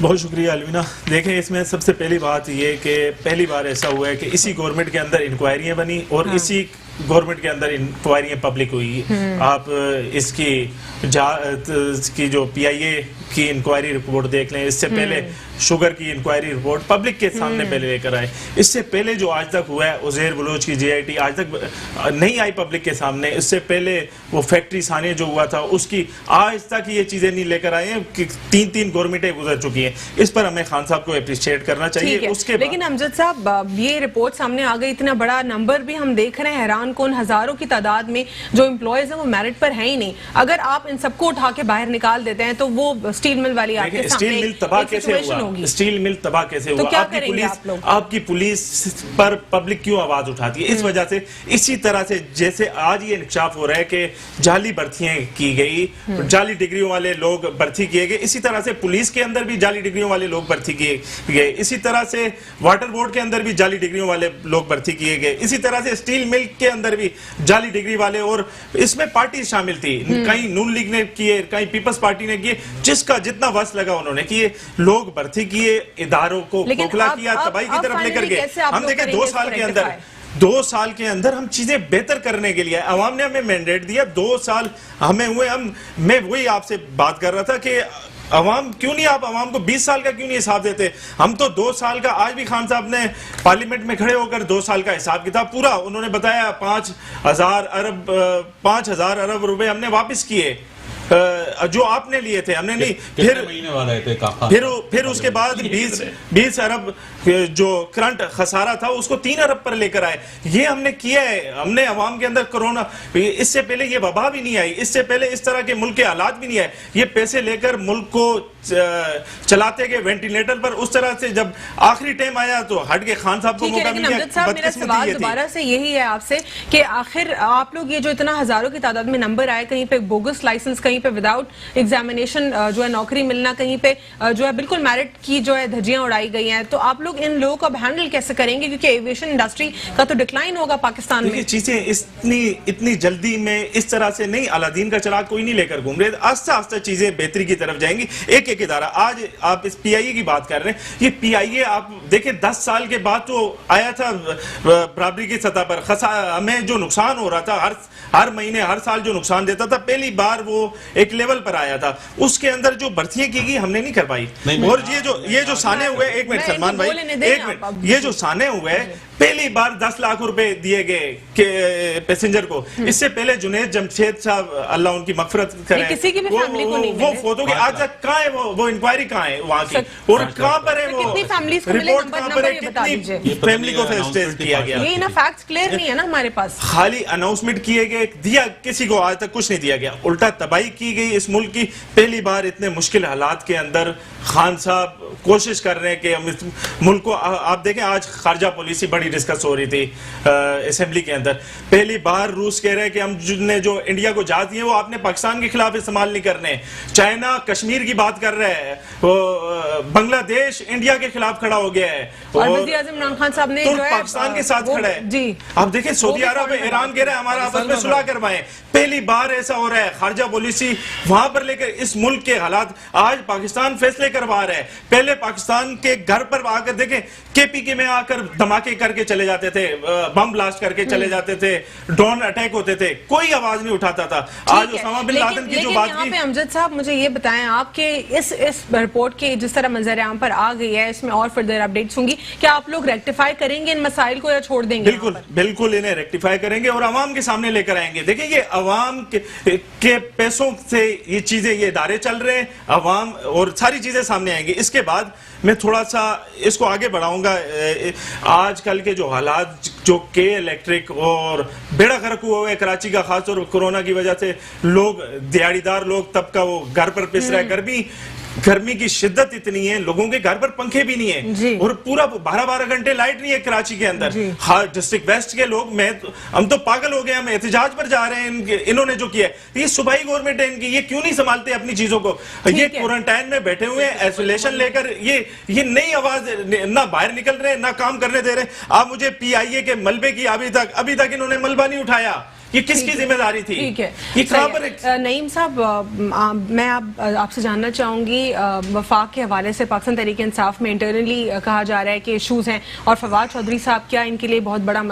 बहुत शुक्रिया अलविना। देखें, इसमें सबसे पहली बात ये कि पहली बार ऐसा हुआ है कि इसी गवर्नमेंट के अंदर इंक्वायरियां बनी और इसी गवर्नमेंट के अंदर इंक्वायरियां पब्लिक हुई। आप इसकी जो PIA की इंक्वायरी रिपोर्ट देख लें, इससे पहले शुगर की इंक्वायरी रिपोर्ट पब्लिक के सामने पहले लेकर आए। इससे पहले जो आज तक हुआ है उज़ैर बलोच की JIT आज तक नहीं आई पब्लिक के सामने। इससे पहले वो फैक्ट्री साने जो हुआ था उसकी आज तक ये चीजें नहीं लेकर आए हैं कि तीन गवर्नमेंटें गुजर चुकी हैं। इस पर हमें खान साहब को अप्रिशिएट करना चाहिए। उसके लेकिन अमजद साहब, ये रिपोर्ट सामने आ गई, इतना बड़ा नंबर भी हम देख रहे हैं, हैरान कौन हजारों की तादाद में जो एम्प्लॉयज हैं वो मेरिट पर है ही नहीं। अगर आप इन सबको उठा के बाहर निकाल देते हैं तो वो स्टील मिल वाली आपके सामने स्टील मिल तबाह कैसे हुआ? स्टील मिल तबाह कैसे हुआ? आपकी पुलिस पर पब्लिक क्यों आवाज उठाती है? इस वजह से, इसी तरह से जैसे आज ये इंकशाफ हो रहा है कि जाली भर्तियां की गई, जाली डिग्रियों वाले लोग भर्ती किए गए, इसी तरह से पुलिस के अंदर भी जाली डिग्रियों वाले लोग भर्ती किए गए, इसी तरह से वाटर बोर्ड के अंदर भी जाली डिग्रियों वाले लोग भर्ती किए गए, इसी तरह से स्टील मिल के अंदर भी जाली डिग्री वाले, और इसमें पार्टी शामिल थी। कहीं नून लीग ने किए, कहीं पीपल्स पार्टी ने किए, जिसका जितना वस लगा उन्होंने किए। लोग भर्ती किए, इदारों को खोखला किया, तबाही की तरफ लेकर गए। हम देखें 2 साल के अंदर हम चीजें बेहतर करने के लिए, अवाम ने हमें मैंडेट दिया। 2 साल हमें हुए, मैं वही आपसे बात कर रहा था कि अवाम क्यों नहीं, आप अवाम को 20 साल का क्यों नहीं हिसाब देते? हम तो 2 साल का, आज भी खान साहब ने पार्लियामेंट में खड़े होकर 2 साल का हिसाब किताब पूरा उन्होंने बताया। 5,000 अरब रुपए हमने वापस किए जो आपने लिए थे, हमने नहीं। फिर उसके बाद 20 अरब जो करंट खसारा था उसको 3 अरब पर लेकर आए। ये हमने किया है। हमने अवाम के अंदर कोरोना, इससे पहले ये वबा भी नहीं आई, इससे पहले इस तरह के मुल्क के हालात भी नहीं आए। ये पैसे लेकर मुल्क को चलाते गए वेंटिलेटर पर। उस तरह से जब आखिरी टाइम आया तो हट के खान साहब को मौका मिल गया। मेरा सवाल दोबारा से यही है आपसे कि आखिर आप लोग ये जो इतना हजारों की तादाद में नंबर आए, कहीं पे बोगस लाइसेंस, कहीं पे विदाउट एग्जामिनेशन जो है नौकरी मिलना, कहीं पे जो है बिल्कुल मेरिट की जो है धज्जियां उड़ाई गई हैं, तो आप लोग इन लोगों को अब हैंडल कैसे करेंगे? क्योंकि एविएशन इंडस्ट्री का तो डिक्लाइन होगा पाकिस्तान में। चीजें इतनी जल्दी में इस तरह से नहीं, अलादीन का चिराग कोई नहीं लेकर घूम रहे। आस्ता आस्ता चीजें बेहतरी की तरफ जाएंगी। एक इदारा, आज आप इस PIA की बात कर रहे हैं, ये PIA आप देखें 10 साल के बाद तो आया था बराबरी की सतह पर। हमें जो नुकसान हो रहा था, हर महीने हर साल जो नुकसान देता था, पहली बार वो एक लेवल पर आया था। उसके अंदर जो भर्तियां की गई हमने नहीं करवाई। और ये जो साने हुए, एक मिनट सलमान भाई, एक मिनट, ये जो साने हुए पहली बार 10 लाख रुपए दिए गए के पैसेंजर को। इससे पहले जुनैद जमशेद साहब, अल्लाह उनकी मगफिरत करे, किसी की भी फैमिली को नहीं वो फोटो की आज तक कहाँ है? वो इंक्वायरी कहाँ है वहाँ की, और कहाँ पर है वो रिपोर्ट, कहाँ पर है, कितनी फैमिली को फेस्टेज किया गया? ये ना फैक्ट्स क्लियर नहीं है ना हमारे पास। खाली अनाउंसमेंट किए गए, दिया किसी को आज तक कुछ नहीं दिया गया, उल्टा तबाही की गई इस मुल्क की। पहली बार इतने मुश्किल हालात के अंदर खान साहब कोशिश कर रहे हैं कि हम इस मुल्क को, आप देखें आज खारजा पॉलिसी बड़ी डिस्कस हो रही थी असेंबली के अंदर। पहली बार रूस कह रहे हैं कि हम जो इंडिया को जाती है वो आपने पाकिस्तान के खिलाफ इस्तेमाल नहीं करने। चाइना कश्मीर की बात कर रहा है, बांग्लादेश इंडिया के खिलाफ खड़ा हो गया है, और वज़ीर आज़म इमरान खान साहब ने जो है पाकिस्तान के साथ खड़ा है जी। आप देखें सऊदी अरब, ईरान कह रहे हैं हमारा आपस में सुलह करवाएं। पहली बार ऐसा हो रहा है, खारजा पॉलिसी वहां पर लेकर इस मुल्क के हालात। आज पाकिस्तान फैसले करवा रहा है। पहले पाकिस्तान के घर पर आकर देखें, KPK में आकर धमाके करके चले जाते थे, बम ब्लास्ट करके चले जाते थे, ड्रोन अटैक होते थे, कोई आवाज नहीं उठाता था। आज उसामा बिन लादेन की जो बात की। अमजद साहब, मुझे ये बताएं, आपके इस रिपोर्ट के जिस तरह मंजर आम पर आ गई है, इसमें और फर्दर अपडेट्स होंगी, क्या आप लोग रेक्टिफाई करेंगे इन मसाइल को या छोड़ देंगे? बिल्कुल इन्हें रेक्टिफाई करेंगे और अवाम के सामने लेकर आएंगे। देखिए, ये अवाम के पैसों से ये चीजें, ये इदारे चल रहे हैं, अवाम और सारी चीजें सामने आएंगी। इसके बाद मैं थोड़ा सा इसको आगे बढ़ाऊंगा। आजकल के जो हालात, जो के इलेक्ट्रिक और बेड़ा गर्क हुआ है कराची का, खासतौर कोरोना की वजह से लोग, दिहाड़ीदार लोग तबका वो घर पर पिस रहा है। गर्मी की शिद्दत इतनी है, लोगों के घर पर पंखे भी नहीं है और पूरा 12-12 घंटे लाइट नहीं है कराची के अंदर। हाँ, डिस्ट्रिक्ट वेस्ट के लोग, हम तो पागल हो गए, हम एहतजाज पर जा रहे हैं। इन्होंने जो किया, ये सूबाई गवर्नमेंट है इनकी, ये क्यों नहीं संभालते अपनी चीजों को? ये क्वारंटाइन में बैठे हुए हैं, आइसोलेशन लेकर, ये नई आवाज, ना बाहर निकल रहे, ना काम करने दे रहे। आप मुझे PIA के मलबे की, अभी तक इन्होंने मलबा नहीं उठाया। ये किसकी जिम्मेदारी थी? ठीक है, ये खबर नईम साहब, मैं आपसे जानना चाहूंगी, वफाक के हवाले से पाकिस्तान तहरीक इंसाफ में इंटरनली कहा जा रहा है कि इश्यूज हैं, और फवाद चौधरी साहब क्या इनके लिए बहुत बड़ा